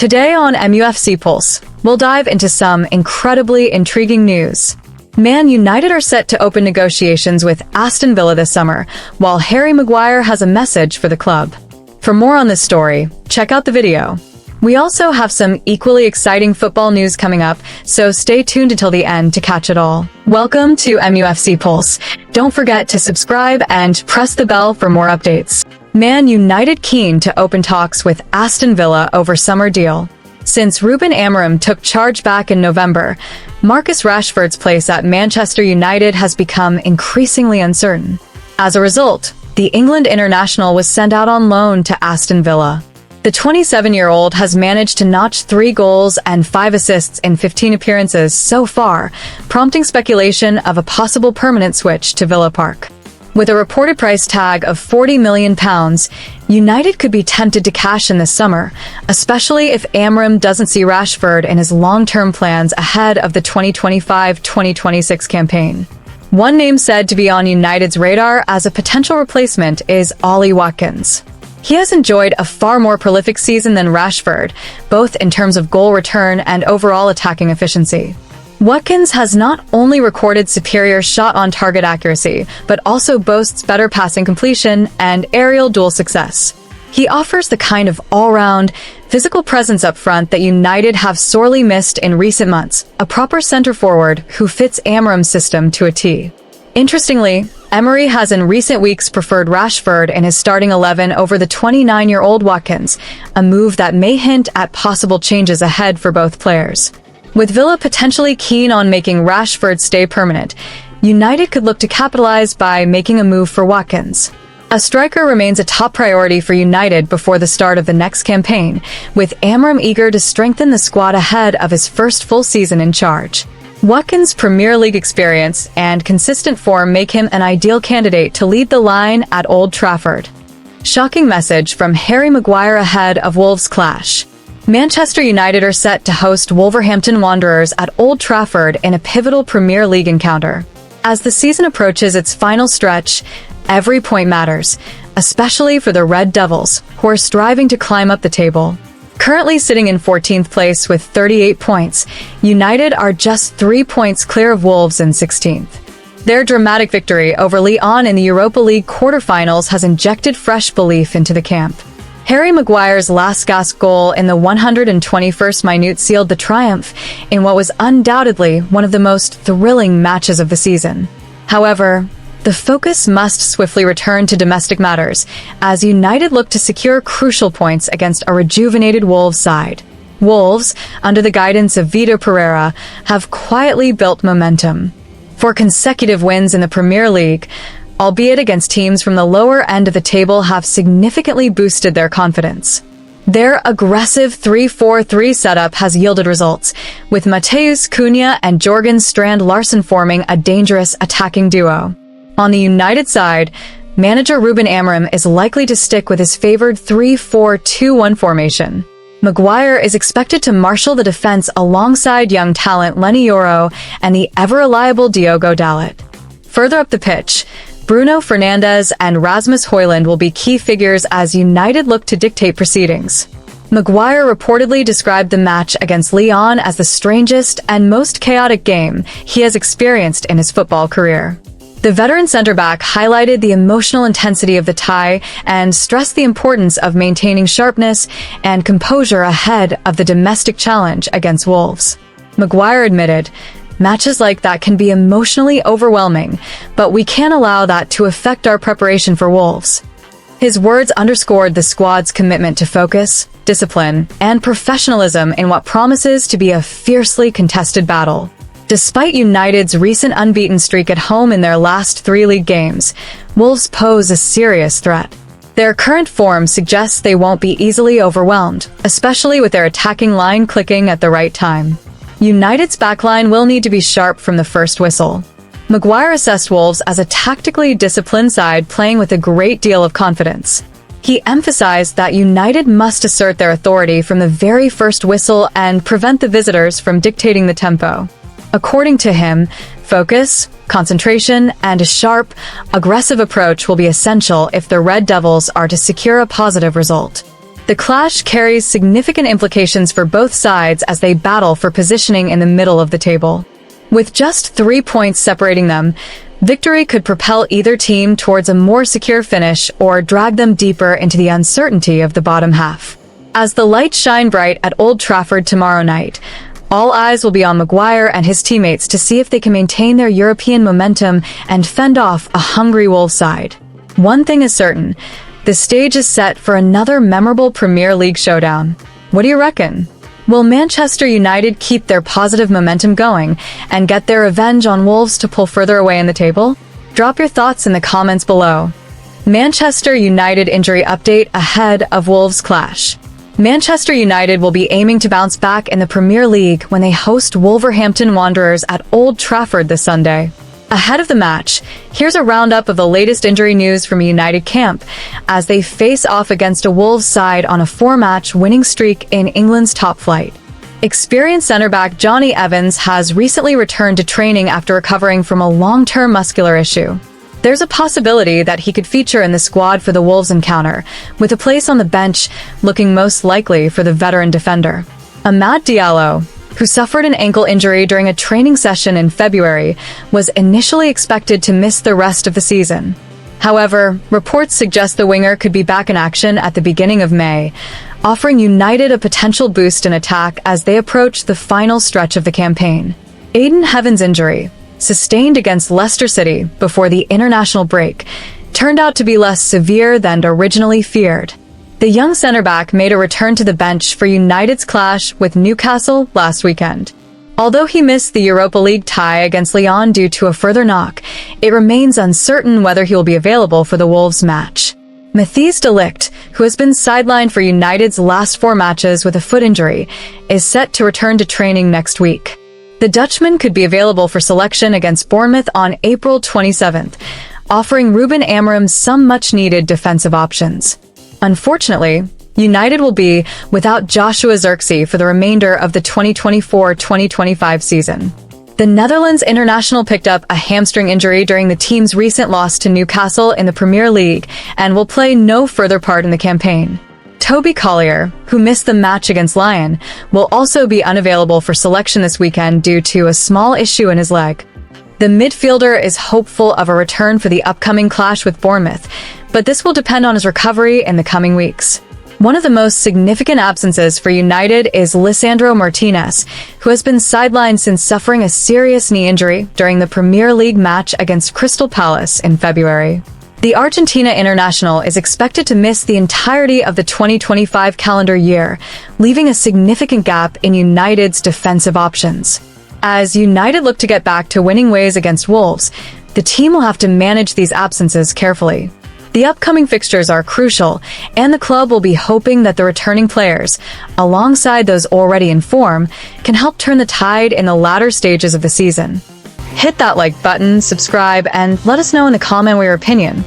Today on MUFC Pulse, we'll dive into some incredibly intriguing news. Man United are set to open negotiations with Aston Villa this summer, while Harry Maguire has a message for the club. For more on this story, check out the video. We also have some equally exciting football news coming up, so stay tuned until the end to catch it all. Welcome to MUFC Pulse. Don't forget to subscribe and press the bell for more updates. Man United keen to open talks with Aston Villa over summer deal. Since Ruben Amorim took charge back in November, Marcus Rashford's place at Manchester United has become increasingly uncertain. As a result, the England international was sent out on loan to Aston Villa. The 27-year-old has managed to notch 3 goals and 5 assists in 15 appearances so far, prompting speculation of a possible permanent switch to Villa Park. With a reported price tag of £40 million, United could be tempted to cash in this summer, especially if Amorim doesn't see Rashford in his long-term plans ahead of the 2025-2026 campaign. One name said to be on United's radar as a potential replacement is Ollie Watkins. He has enjoyed a far more prolific season than Rashford, both in terms of goal return and overall attacking efficiency. Watkins has not only recorded superior shot-on-target accuracy, but also boasts better passing completion and aerial duel success. He offers the kind of all-round, physical presence up front that United have sorely missed in recent months, a proper centre-forward who fits Amorim's system to a T. Interestingly, Emery has in recent weeks preferred Rashford in his starting 11 over the 29-year-old Watkins, a move that may hint at possible changes ahead for both players. With Villa potentially keen on making Rashford stay permanent, United could look to capitalize by making a move for Watkins. A striker remains a top priority for United before the start of the next campaign, with Amorim eager to strengthen the squad ahead of his first full season in charge. Watkins' Premier League experience and consistent form make him an ideal candidate to lead the line at Old Trafford. Shocking message from Harry Maguire ahead of Wolves' clash. Manchester United are set to host Wolverhampton Wanderers at Old Trafford in a pivotal Premier League encounter. As the season approaches its final stretch, every point matters, especially for the Red Devils, who are striving to climb up the table. Currently sitting in 14th place with 38 points, United are just 3 points clear of Wolves in 16th. Their dramatic victory over Lyon in the Europa League quarterfinals has injected fresh belief into the camp. Harry Maguire's last-gasp goal in the 121st minute sealed the triumph in what was undoubtedly one of the most thrilling matches of the season. However, the focus must swiftly return to domestic matters, as United look to secure crucial points against a rejuvenated Wolves side. Wolves, under the guidance of Vitor Pereira, have quietly built momentum. 4 consecutive wins in the Premier League, albeit against teams from the lower end of the table, have significantly boosted their confidence. Their aggressive 3-4-3 setup has yielded results, with Matheus Cunha and Jørgen Strand Larsen forming a dangerous attacking duo. On the United side, manager Ruben Amorim is likely to stick with his favored 3-4-2-1 formation. Maguire is expected to marshal the defense alongside young talent Leny Yoro and the ever-reliable Diogo Dalot. Further up the pitch, Bruno Fernandes and Rasmus Højlund will be key figures as United look to dictate proceedings. Maguire reportedly described the match against Lyon as the strangest and most chaotic game he has experienced in his football career. The veteran centre-back highlighted the emotional intensity of the tie and stressed the importance of maintaining sharpness and composure ahead of the domestic challenge against Wolves. Maguire admitted, "Matches like that can be emotionally overwhelming, but we can't allow that to affect our preparation for Wolves." His words underscored the squad's commitment to focus, discipline, and professionalism in what promises to be a fiercely contested battle. Despite United's recent unbeaten streak at home in their last 3 league games, Wolves pose a serious threat. Their current form suggests they won't be easily overwhelmed, especially with their attacking line clicking at the right time. United's backline will need to be sharp from the first whistle. Maguire assessed Wolves as a tactically disciplined side playing with a great deal of confidence. He emphasized that United must assert their authority from the very first whistle and prevent the visitors from dictating the tempo. According to him, focus, concentration, and a sharp, aggressive approach will be essential if the Red Devils are to secure a positive result. The clash carries significant implications for both sides as they battle for positioning in the middle of the table. With just 3 points separating them, victory could propel either team towards a more secure finish or drag them deeper into the uncertainty of the bottom half. As the lights shine bright at Old Trafford tomorrow night, all eyes will be on Maguire and his teammates to see if they can maintain their European momentum and fend off a hungry Wolves side. One thing is certain, the stage is set for another memorable Premier League showdown. What do you reckon? Will Manchester United keep their positive momentum going and get their revenge on Wolves to pull further away in the table? Drop your thoughts in the comments below. Manchester United injury update ahead of Wolves clash. Manchester United will be aiming to bounce back in the Premier League when they host Wolverhampton Wanderers at Old Trafford this Sunday. Ahead of the match, here's a roundup of the latest injury news from United camp as they face off against a Wolves side on a 4-match winning streak in England's top flight. Experienced centre-back Johnny Evans has recently returned to training after recovering from a long-term muscular issue. There's a possibility that he could feature in the squad for the Wolves encounter, with a place on the bench looking most likely for the veteran defender. Amad Diallo, who suffered an ankle injury during a training session in February, was initially expected to miss the rest of the season. However, reports suggest the winger could be back in action at the beginning of May, offering United a potential boost in attack as they approach the final stretch of the campaign. Aiden Heaven's injury, sustained against Leicester City before the international break, turned out to be less severe than originally feared. The young centre-back made a return to the bench for United's clash with Newcastle last weekend. Although he missed the Europa League tie against Lyon due to a further knock, it remains uncertain whether he will be available for the Wolves match. Matthijs de Ligt, who has been sidelined for United's last 4 matches with a foot injury, is set to return to training next week. The Dutchman could be available for selection against Bournemouth on April 27th, offering Ruben Amorim some much-needed defensive options. Unfortunately, United will be without Joshua Zirkzee for the remainder of the 2024-2025 season. The Netherlands international picked up a hamstring injury during the team's recent loss to Newcastle in the Premier League and will play no further part in the campaign. Toby Collier, who missed the match against Lyon, will also be unavailable for selection this weekend due to a small issue in his leg. The midfielder is hopeful of a return for the upcoming clash with Bournemouth, but this will depend on his recovery in the coming weeks. One of the most significant absences for United is Lisandro Martinez, who has been sidelined since suffering a serious knee injury during the Premier League match against Crystal Palace in February. The Argentina international is expected to miss the entirety of the 2025 calendar year, leaving a significant gap in United's defensive options. As United look to get back to winning ways against Wolves, the team will have to manage these absences carefully. The upcoming fixtures are crucial, and the club will be hoping that the returning players, alongside those already in form, can help turn the tide in the latter stages of the season. Hit that like button, subscribe, and let us know in the comment your opinion.